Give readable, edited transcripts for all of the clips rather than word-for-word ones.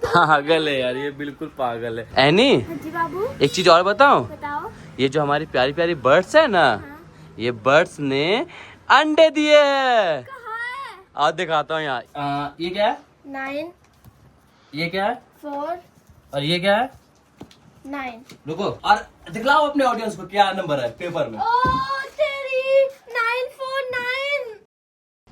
पागल है यार, ये बिल्कुल पागल है। एनी जी बाबू, एक चीज और बताऊं, बताओ। ये जो हमारी प्यारी प्यारी बर्ड्स है ना, ये बर्ड्स ने अंडे दिए हैं। कहाँ है? आज दिखाता हूँ यहाँ। ये क्या है? 9 ये क्या है? 4 और ये क्या है? 9। रुको और दिखलाओ अपने ऑडियंस को क्या नंबर है पेपर में। ओ तेरी 949।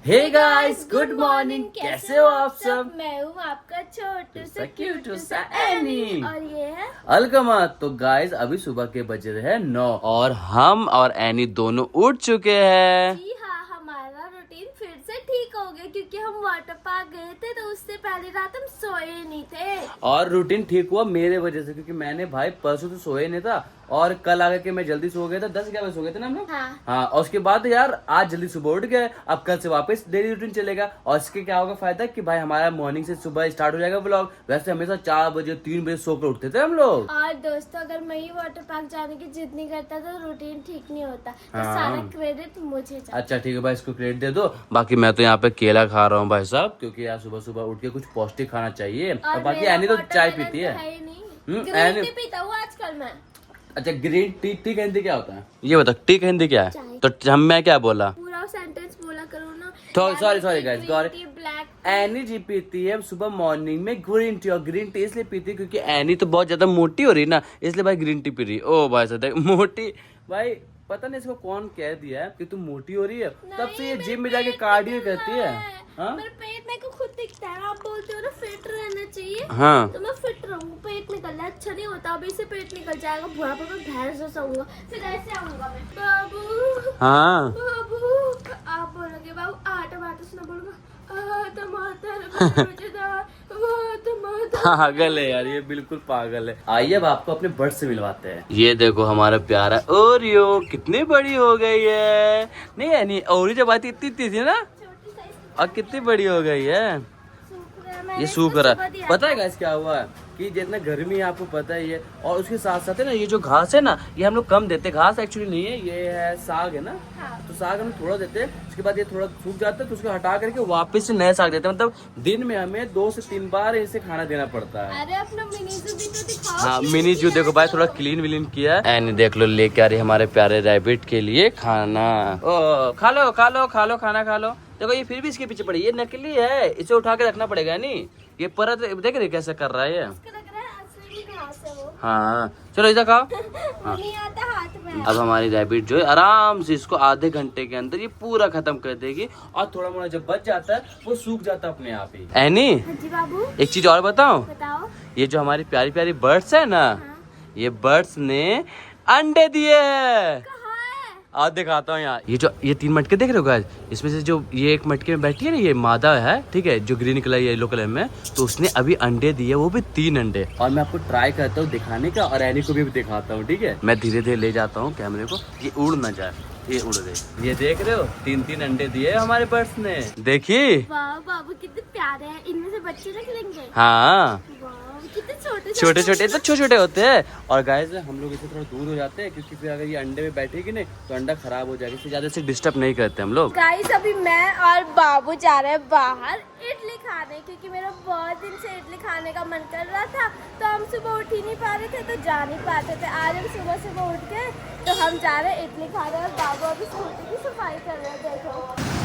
हे गाइस, गुड मॉर्निंग, कैसे हो आप सब? मैं हूँ आपका छोटू सा क्यूट सा एनी और ये है अलकमा। तो गाइस अभी सुबह के बजे रहे 9 और हम और एनी दोनों उठ चुके हैं। जी हाँ, हमारा रूटीन फिर से ठीक हो गया क्योंकि हम वाटर पार्क गए थे तो उससे पहले रात हम सोए नहीं थे। और रूटीन ठीक हुआ मेरे वजह से, क्योंकि मैंने भाई परसों तो सोए नहीं था और कल आगे के मैं जल्दी सो गया था, 10-11 बजे सो गए थे ना हम लोग। हाँ, और उसके बाद यार आज जल्दी सुबह उठ गए। अब कल से वापस डेली रूटीन चलेगा और इसके क्या होगा फायदा कि भाई हमारा मॉर्निंग से सुबह स्टार्ट हो जाएगा व्लॉग। वैसे हमेशा 4 बजे 3 बजे सो कर उठते थे हम लोग। और दोस्तों, अगर मैं ही वाटर पार्क जाने की जिद नहीं करता तो रूटीन ठीक नहीं होता, तो हाँ। सारा क्रेडिट मुझे जाता। अच्छा ठीक है भाई, इसको क्रेडिट दे दो। बाकी मैं तो यहाँ पे केला खा रहा हूँ भाई साहब, क्योंकि यार सुबह सुबह उठ के कुछ पौष्टिक खाना चाहिए। और बाकी मेरा एनी तो चाय watermelon पीती है। तो ही नहीं। एनी- ग्रीन टी पीता हूँ आजकल मैं। अच्छा ग्रीन टी, टी का हिंदी क्या होता है ये बता? टी का हिंदी क्या है? चाय। तो हम मैं क्या बोला? पूरा सेंटेंस बोला करो ना। तो सॉरी गाइस, ब्लैक। एनी जी पीती है सुबह मॉर्निंग में ग्रीन टी, और ग्रीन टी इसलिए पीती है क्योंकि एनी तो बहुत ज्यादा मोटी हो रही है ना, इसलिए भाई ग्रीन टी पी रही है। ओ भाई साहब देख, मोटी भाई, पता नहीं इसको कौन कह दिया है कि तुम मोटी हो रही है, तब से ये जिम में जाके कार्डियो करती है। हाँ? मेरे पेट मेरे को खुद दिखता है। आप बोलते हो ना फिट रहना चाहिए, हाँ तो मैं फिट रहूँ। पेट निकल रहा है, अच्छा नहीं होता। अभी से पेट निकल जाएगा, बुढ़ापे में भैंस जैसा होऊंगा, फिर ऐसे आऊंगा मैं। बाबू हाँ बाबू, आप बोलोगे बाबू टमाटर से ना बोलूंगा टमाटर। पागल है यार, ये बिल्कुल पागल है। आइए अब आपको अपने बर्ड से मिलवाते हैं। ये देखो हमारा प्यारा ओरियो कितनी बड़ी हो गई है। नहीं है नहीं, ओरियो जब आती इतनी थी ना, छोटी साइज और कितनी बड़ी हो गई है। ये सूख रहा है। पता है गाइस क्या हुआ है कि जितना गर्मी है आपको पता ही है, और उसके साथ साथ है ना ये जो घास है ना, ये हम लोग कम देते। घास एक्चुअली नहीं है, ये है साग है ना। हाँ। तो साग हम थोड़ा देते हैं, उसके बाद ये थोड़ा सूख जाता है तो उसको हटा करके वापस से नया साग देते हैं। मतलब दिन में हमें 2 से 3 बार इसे खाना देना पड़ता है। अरे अपना मिनी जू भी तो दिखाओ। हाँ मिनी जू देखो भाई, थोड़ा क्लीन विलीन किया है। एंड देख लो लेके आ रही हमारे प्यारे रैबिट के लिए खाना। ओ खा लो खा लो खा लो, खाना खा लो। देखो ये फिर भी इसके पीछे पड़ी, ये नकली है, इसे उठा के रखना पड़ेगा। नहीं ये परत देख रहे कैसे कर रहा है ये। इसको लग रहा है असली घास है वो। हाँ चलो इधर खाओ। नहीं आता हाथ में। अब हमारी रैबिट जो है आराम से इसको आधे घंटे के अंदर ये पूरा खत्म कर देगी, और थोड़ा मोड़ा जब बच जाता है वो सूख जाता है अपने आप ही। एनी जी बाबू, एक चीज और बताऊं, बताओ। ये जो हमारी प्यारी प्यारी बर्ड्स है ना, ये बर्ड्स ने अंडे दिए हैं। कहाँ है? आज दिखाता हूँ यहाँ। ये 3 मटके देख रहे हो गाइस, इसमें से जो ये एक मटके में बैठी है ना, ये मादा है, ठीक है, जो ग्रीन कलर येलो कलर में, तो उसने अभी अंडे दिए, वो भी 3 अंडे। और मैं आपको ट्राई करता हूँ दिखाने का, और एनी को भी दिखाता हूँ, ठीक है। मैं धीरे धीरे ले जाता हूँ कैमरे को, ये उड़ ना जाए। ये उड़ गए, ये देख रहे हो 3-3 अंडे दिए हमारे बर्ड्स ने। देखिए वाह बाबू कितने प्यारे हैं, इनमें से बच्चे निकलेंगे। हाँ वाह कितने छोटे छोटे छोटे तो छोटे छोटे होते हैं। और गाइस हम लोग इससे थोड़ा दूर हो जाते हैं, क्योंकि फिर अगर ये अंडे में बैठेगी नहीं तो अंडा खराब हो जाएगा, इससे ज्यादा से डिस्टर्ब नहीं करते हम लोग। गाइस अभी मैं और बाबू जा रहे हैं बाहर इडली खाने, क्योंकि मेरा बहुत दिन से इडली खाने का मन कर रहा था। तो हम सुबह उठ ही नहीं पा रहे थे, तो जा नहीं पाते थे। आज हम सुबह सुबह उठ के तो हम जा रहे हैं इडली खाने, और बाबू अभी स्कूटी की सफाई कर रहे हैं। देखो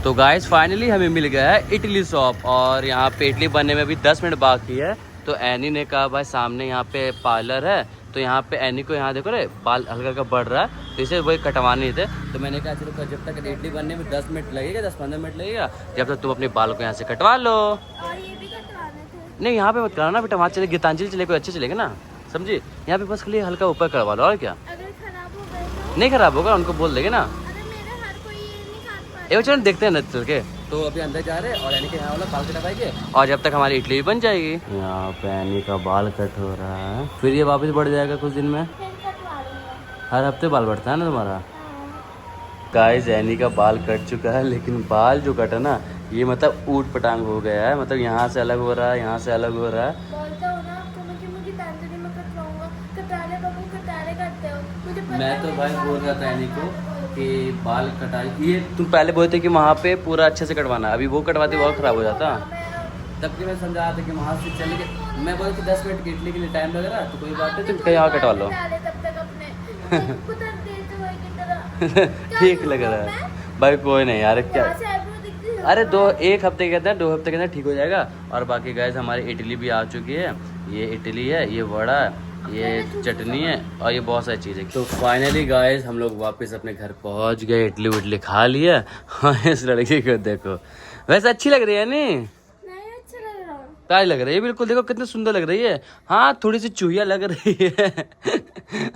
तो गाइस फाइनली हमें मिल गया है इडली शॉप, और यहाँ पे इडली बनने में भी 10 मिनट बाकी है। तो एनी ने कहा भाई सामने यहाँ पे पार्लर है, तो यहाँ पे एनी को यहाँ देखो रे बाल हल्का हल्का बढ़ रहा है, तो इसे वही कटवाने थे। तो मैंने कहा चलो जब तक इडली बनने में 10 मिनट लगेगा, 10-15 मिनट लगेगा, जब तक तुम अपने बाल को यहाँ से कटवा लो। और ये भी कटवाने थे। नहीं यहाँ पे मत कराना बेटा, वहाँ चले गीतांजलि चले कोई अच्छे चलेगा ना, समझी। यहाँ पे बस खाली हल्का ऊपर करवा लो, और क्या। अगर खराब हो गए तो? नहीं खराब होगा, उनको बोल देंगे ना। अरे मेरे हर कोई ये नहीं खा पाता। एक चलो देखते हैं ना चल के। तो अभी अंदर जा रहे हैं और एनी के यहाँ वाला बाल कटवाएंगे, और जब तक हमारी इडली भी बन जाएगी। यहाँ पे एनी का बाल कट हो रहा है, फिर ये वापस बढ़ जाएगा कुछ दिन में। फिर कटवा लूंगा। हर हफ्ते बाल बढ़ता है ना तुम्हारा। गाइस एनी का बाल कट चुका है, लेकिन बाल जो कटा ना, ये मतलब ऊट पटांग हो गया है। मतलब यहाँ से अलग हो रहा है, यहाँ से अलग हो रहा है। बोलते हो ना आपको मैं कि मुझे गीतांजलि में कटवाऊंगा, कटारे बाबू कटारे करते हो। मुझे पता मैं तो है भाई मेरे बोल रहा था बाल एनी को कटारे कि बाल कटा, ये तुम पहले बोलते कि वहाँ पे पूरा अच्छे से कटवाना, अभी वो कटवाते बहुत खराब हो जाता। तब कि मैं समझा रहा था कि वहाँ से चले के मैं बोला कि 10 मिनट के इडली के लिए टाइम लग रहा है, तो कोई बात नहीं, तुम कहीं और कटवा लो। ठीक लग रहा है भाई, कोई नहीं यार, क्या अरे एक हफ्ते के अंदर 2 हफ्ते के अंदर ठीक हो जाएगा। और बाकी गाइस हमारी इडली भी आ चुकी है, ये इडली है, ये वड़ा है, ये चटनी है और ये बहुत सारी चीज़ें। तो फाइनली गाइस हम लोग वापस अपने घर पहुंच गए, इडली उडली खा लिया। हाँ इस लड़की को देखो, वैसे अच्छी लग रही है नहीं? क्या लग रही है, बिल्कुल देखो कितनी सुंदर लग रही है। हाँ थोड़ी सी चूहिया लग रही है।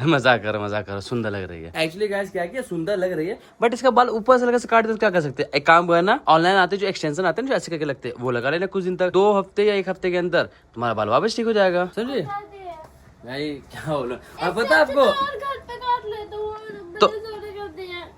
मजाक करो, सुंदर लग रही है। एक्चुअली गाइस क्या है, सुंदर लग रही है, बट इसका बाल ऊपर से लगा से काट दे तो क्या कर सकते हैं। एक काम करना, ऑनलाइन आते जो एक्सटेंशन आते हैं जो ऐसे करके लगते हैं, वो लगा लेना कुछ दिन तक, 2 हफ्ते या 1 हफ्ते के अंदर तुम्हारा बाल वापस ठीक हो जाएगा। समझे भाई, क्या बोलो अब पता आपको, तो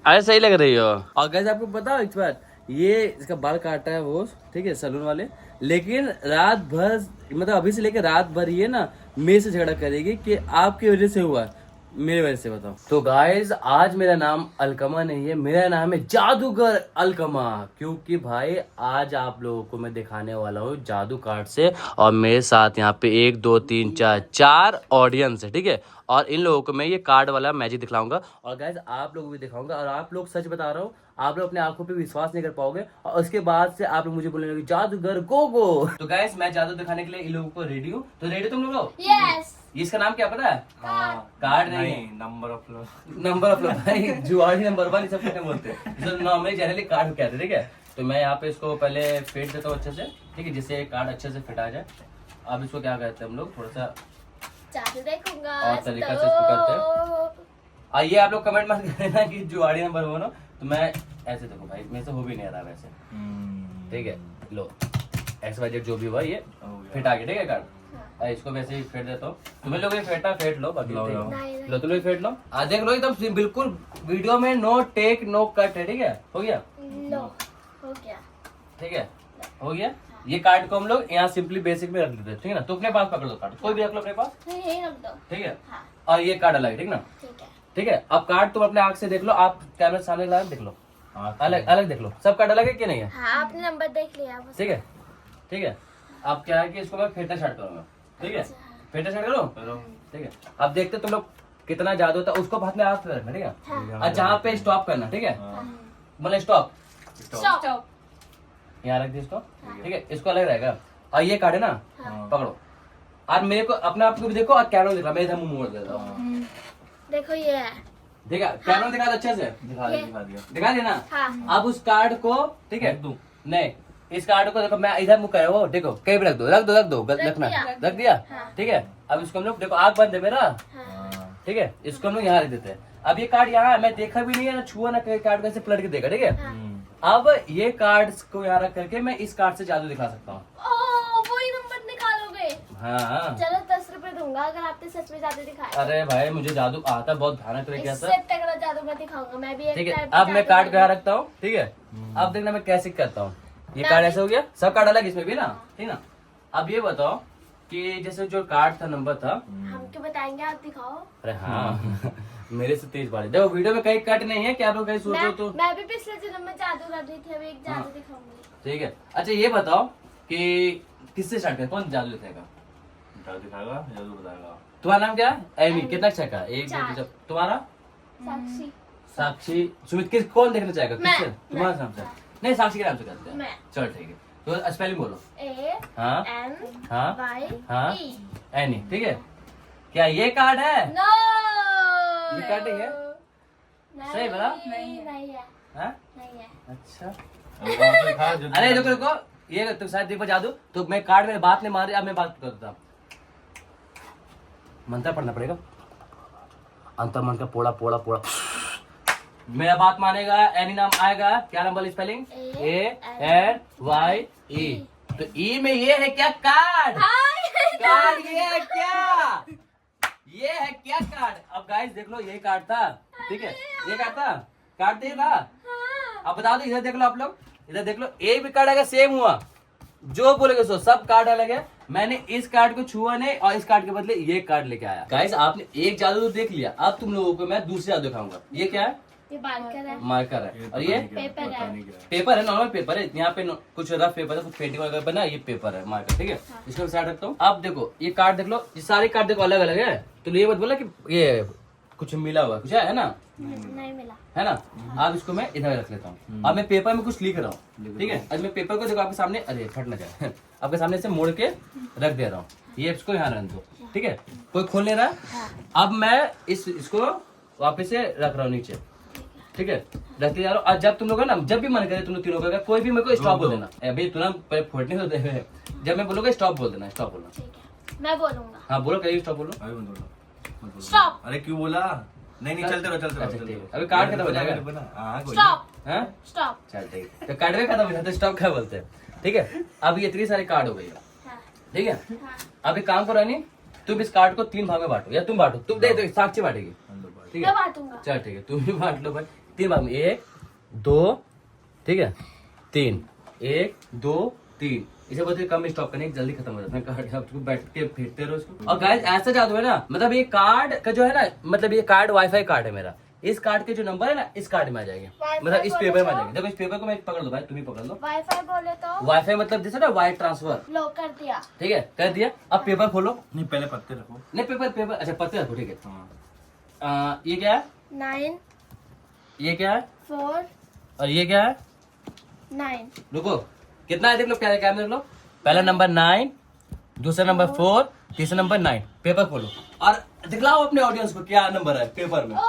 अरे सही लग रही हो। और गाइस आपको पता एक बात, ये इसका बाल काटा है वो, ठीक है, सैलून वाले, लेकिन रात भर मतलब अभी से लेकर रात भर ये ना मेरे से झगड़ा करेगी कि आपकी वजह से हुआ, मेरी वजह से। बताओ। तो गाइज आज मेरा नाम अलकमा नहीं है, मेरा नाम है जादूगर अलकमा, क्योंकि भाई आज आप लोगों को मैं दिखाने वाला हूँ जादू कार्ड से। और मेरे साथ यहाँ पे 1 2 3 4 ऑडियंस है, ठीक है। और इन लोगों को मैं ये कार्ड वाला मैजिक दिखलाऊंगा और गाइज आप लोगों को भी दिखाऊंगा। और आप लोग सच बता रहा हूँ, आप लोग अपने आंखों पे विश्वास नहीं कर पाओगे और उसके बाद से आप लोग मुझे बोलेंगे जादूगर गो। तो गाइस मैं जादू दिखाने के लिए इन लोगों को रेडी हूँ, तो रेडी तुम लोग? यस। इसका नाम क्या पता है? कार्ड नहीं, नंबर ऑफ लव भाई, जुआड़ी नंबर 1 सब कुछ बोलते हैं, जो नॉर्मली जनरली कार्ड कहते हैं, ठीक है। तो मैं यहाँ पे इसको पहले फेंट देता हूँ अच्छे से, ठीक है, जिससे कार्ड अच्छे से फिट आ जाए। अब इसको क्या कहते हैं हम लोग, थोड़ा सा जादू देखूंगा और तरीका से इसको करते हैं। आइए आप लोग कमेंट मत करना कि जुआड़ी नंबर 1 हो, तो मैं ऐसे देखो भाई, मेरे से हो भी नहीं रहा वैसे, ठीक है। लो XYZ जो भी हुआ ये फिट आ गया, ठीक है कार्ड। इसको वैसे ही फेंट देता हूँ, तुम्हें लोग ये फेंट लो, बाकी लो तुम लोग फेंट लो। देख लो एकदम बिल्कुल वीडियो में नो टेक नो कट है, ठीक है। हो गया, हो गया, ठीक है, हो गया। ये कार्ड को हम लोग यहाँ सिंपली बेसिक में रख देते हैं, ठीक है ना। तो अपने पास पकड़ लो कार्ड, कोई भी रख लो अपने पास, यही रख दो, ठीक है। हाँ। और ये कार्ड अलग है, ठीक ना, ठीक है, ठीक है। अब कार्ड तुम अपने आंख से देख लो, आप कैमरे सामने ला देख लो, अलग अलग देख लो, सब कार्ड अलग है कि नहीं है? हाँ आपने नंबर देख लिया, ठीक है, ठीक है। अब क्या है कि इसको मैं फेंटना स्टार्ट करूंगा, ठीक है। फेंटना स्टार्ट करो, ठीक है। अब देखते तुम लोग कितना जादू होता है, उसको हाथ में हाथ में रखना, ठीक है। और जहाँ पे स्टॉप करना, ठीक है, मतलब स्टॉप यहाँ रख दी इसको, ठीक है। इसको अलग रहेगा। और ये कार्ड है ना, पकड़ो। और मेरे को अपने आप को भी देखो और कैमरा दिखा, मैं इधर मुंह मोड़ देता हूँ, देखो ये है, देखा कैमरा दिखा अच्छे से, दिखा दिया ना। हाँ। अब उस कार्ड को, ठीक है, नहीं इस कार्ड को देखो, मैं इधर मुँह कर वो देखो, कहीं भी रख दो रखना, रख दिया, ठीक है। अब इसको हम लोग देखो, आग बंद है मेरा, ठीक है। इसको हम लोग यहाँ रख देते हैं। अब ये कार्ड यहाँ है, मैं देखा भी नहीं है ना, छुआ ना, कार्ड कैसे पलट के देखा, ठीक है। अब ये कार्ड को यहाँ रख करके मैं इस कार्ड से जादू दिखा सकता हूँ। वही नंबर निकालोगे? हाँ चलो 10 रुपए दूंगा अगर आपने सच में जादू दिखाया। अरे भाई मुझे जादू आता है, बहुत भयानक तरीके से, इससे तगड़ा जादू मैं दिखाऊंगा, मैं भी एक ठीक है। टाइप का अब मैं जादू कार्ड को यहाँ करूंगी। रखता हूँ, ठीक है। अब देखना मैं कैसे करता हूँ। ये कार्ड ऐसा हो गया, सब कार्ड अलग इसमें भी ना, ठीक ना। अब ये बताओ कि जैसे जो कार्ड था, नंबर था, हम क्यों बताएंगे, आप दिखाओ। अरे हाँ मेरे से तेज बारी, देखो वीडियो में कहीं कट नहीं है, क्या आप लोग कहीं सोचो तो। मैं भी पिछले जन्म में जादू कर रही थी, अभी एक जादू दिखाऊंगी, ठीक है। अच्छा ये बताओ कि किससे स्टार्ट करें, कौन जादू दिखाएगा? जादू बताएगा। तुम्हारा नाम क्या है? एमी। कितना अच्छा का? 1 2 3। तुम्हारा? साक्षी। साक्षी। सुमित किस कौन देखना चाहेगा, किससे? तुम्हारा नाम से? नहीं साक्षी के नाम से करते हैं, मैं। चल ठीक है। तो स्पेलिंग बोलो। ANY हाँ एनी, ठीक है। क्या ये कार्ड है? नो, ये कार्ड नहीं है? सही बोला? नहीं है, हाँ? नहीं है। अच्छा अरे रुको रुको, ये तुम शायद देखो जादू, तो मैं कार्ड में बात नहीं मारी, अब मैं बात करता हूँ। मंत्र पढ़ना पड़ेगा, अंतर मन का पोड़ा पोड़ा पोड़ा, मेरा बात मानेगा, एनी नाम आएगा। क्या नाम बोली स्पेलिंग? ANY E। तो ई में ये है क्या कार्ड? कार्ड ये है क्या? ये है क्या कार्ड? अब गाइस देख लो, यही कार्ड था, ठीक है। ये कार्ड था, कार्ड दे था। अब बता दो, इधर देख लो आप लोग, इधर देख लो, एक भी कार्ड अगर सेम हुआ, जो बोलेगे सो, सब कार्ड अलग है। मैंने इस कार्ड को छुआ नहीं और इस कार्ड के बदले ये कार्ड लेके आया। गाइस आपने एक जादू तो देख लिया, अब तुम लोगों को मैं दूसरा जादू दिखाऊंगा। ये क्या है? ये मार्कर है, मार्कर है। और ये पेपर है, पेपर है, नॉर्मल पेपर है। यहाँ पे कुछ रफ पेपर है, कुछ पेंटिंग वगैरह बना, ये पेपर है मार्कर, ठीक है। इसको मैं साइड रखता हूँ। अब देखो ये कार्ड देख लो, ये सारे कार्ड देखो अलग अलग है, तो ये मत बोला कि ये कुछ मिला हुआ कुछ है ना, नहीं मिला है ना। अब इसको मैं इधर रख लेता हूँ। अब मैं पेपर में कुछ लिख रहा हूँ, ठीक है। अब मैं पेपर को देखो आपके सामने, अरे फट ना जाए आपके सामने से मोड़ के रख दे रहा हूँ। ये इसको यहाँ रख दो, ठीक है। कोई खोल नहीं रहा। अब मैं इसको वापस से रख रहा हूँ नीचे, ठीक है। रखते जा रहा हूँ। आज जब तुम लोग है ना, जब भी मन करे तुम लोग तीनों का, कोई भी मेरे को स्टॉप बोल देना। अभी तुरंत फोड़ने तो दे, जब मैं बोलूंगा स्टॉप बोल देना, स्टॉप बोलना। ठीक है, मैं बोलूंगा। हाँ बोलो, कहिए स्टॉप बोलो। अभी मत बोलो। स्टॉप। अरे क्यों बोला? नहीं चलते रहो, चलते अच्छा, रहो। ठीक है। अभी कार्ड खत्म हो जाएगा। हाँ, कोई स्टॉप। हाँ स्टॉप। चल ठीक है। तो कार्ड में खत्म हो जाता है, स्टॉप क्या बोलते हैं, ठीक है। अब ये इतनी सारे कार्ड हो गई है, हाँ, ठीक है। हाँ। अब एक काम करो नहीं, तुम इस कार्ड को 3 भाग में बांटो, या तुम बांटो, तुम दे साक्षी बांटेगी, ठीक मैं है। बांटूंगा। चल ठीक है, तुम भी बांट लो भाई 3 भाग में, 1 2, ठीक है, 3, 1 2 3। इसे बोलते हैं कम स्टॉप करने, जल्दी खत्म हो जाता है कार्ड। आप बैठ के फेंकते रहो इसको। और गाइस ऐसा जादू है ना, मतलब ये कार्ड का जो है ना, मतलब ये कार्ड वाईफाई कार्ड है मेरा। इस कार्ड के जो नंबर है ना, इस कार्ड में आ जाएंगे, मतलब इस पेपर में आ जाएंगे। देखो इस पेपर को मैं पकड़ लो भाई, तुम ही पकड़ लो। वाईफाई बोले तो वाईफाई मतलब जैसे ना वायर ट्रांसफर, लो कर दिया। ठीक है, कर दिया। अब पेपर खोलो। नहीं, पहले पत्ते रखो। नहीं पेपर अच्छा पत्ते रखो, ठीक है। हाँ। ये क्या है, 9 ये क्या है, 4 और ये क्या है। 9। रुको, कितना है देख लो, क्या है, क्या देख लो। पहला नंबर 9, दूसरा नंबर 4, तीसरा नंबर 9। पेपर खोलो और दिखलाओ अपने ऑडियंस को क्या नंबर है पेपर में। ओ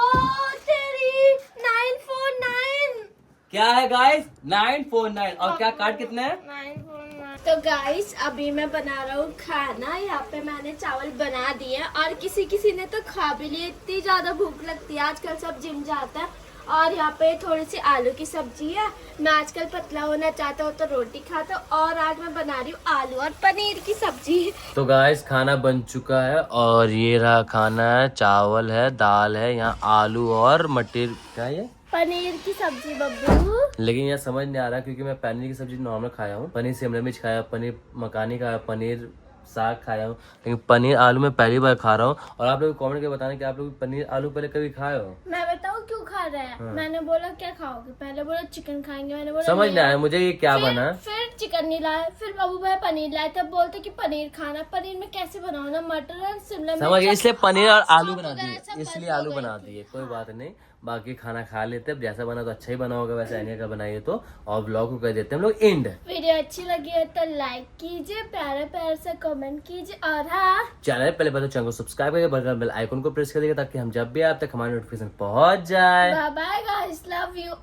तेरी 949। क्या है गाइस, 949। और क्या कार्ड कितने हैं। 949। तो गाइस अभी मैं बना रहा हूँ खाना। यहाँ पे मैंने चावल बना दिए और किसी ने तो खा भी लिए। इतनी ज्यादा भूख लगती है, आजकल सब जिम जाता है। और यहाँ पे थोड़ी सी आलू की सब्जी है। मैं आजकल पतला होना चाहता हूँ तो रोटी खाता हूँ। और आज मैं बना रही हूँ आलू और पनीर की सब्जी। तो गाइस खाना बन चुका है और ये रहा खाना है, चावल है, दाल है, यहाँ आलू और मटर, क्या है ये, पनीर की सब्जी बब्बू। लेकिन यह समझ नहीं आ रहा क्योंकि मैं पनीर की सब्जी नॉर्मल खाया हूँ, पनीर शिमला मिर्च खाया, पनीर मखानी खाया, पनीर साग खाया हूँ, लेकिन पनीर आलू में पहली बार खा रहा हूँ। और आप लोग कमेंट करके बताना कि आप लोग पनीर आलू पहले कभी खाए हो। मैं बताऊँ क्यों खा रहे हैं। मैंने बोला क्या खाओगे, पहले बोला चिकन खाएंगे। मैंने बोला समझ नहीं नहीं आया यार। मुझे ये क्या बना। फिर चिकन नहीं लाए, फिर बाबू भाई पनीर लाए। तब बोलते कि पनीर खाना, पनीर में कैसे बनाओ ना, मटर और शिमला मिर्च। समझ गए, इसलिए पनीर और आलू सॉस बना वगैरह दिए, सब इसलिए बंद हो आलू गई बना थी। दिए, कोई बात नहीं। बाकी खाना खा लेते हैं, जैसा बना तो अच्छा ही बना होगा, वैसे अनिया का बनाइए तो। और ब्लॉग को कर देते हैं हम लोग एंड। वीडियो अच्छी लगी है तो लाइक कीजिए, प्यारे प्यार से कमेंट कीजिए। और हाँ, चैनल पहले बात तो चैनल को सब्सक्राइब करके बगल बेल आइकन को प्रेस करिएगा ताकि हम जब भी आप तक हमारी नोटिफिकेशन पहुंच जाए। Bye bye guys, love you.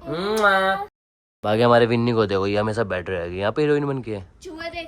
बाकी हमारे विन्नी को देखो, ये हमेशा बैठ रहेगी यहाँ पे हीरोइन बन के। चूहे देख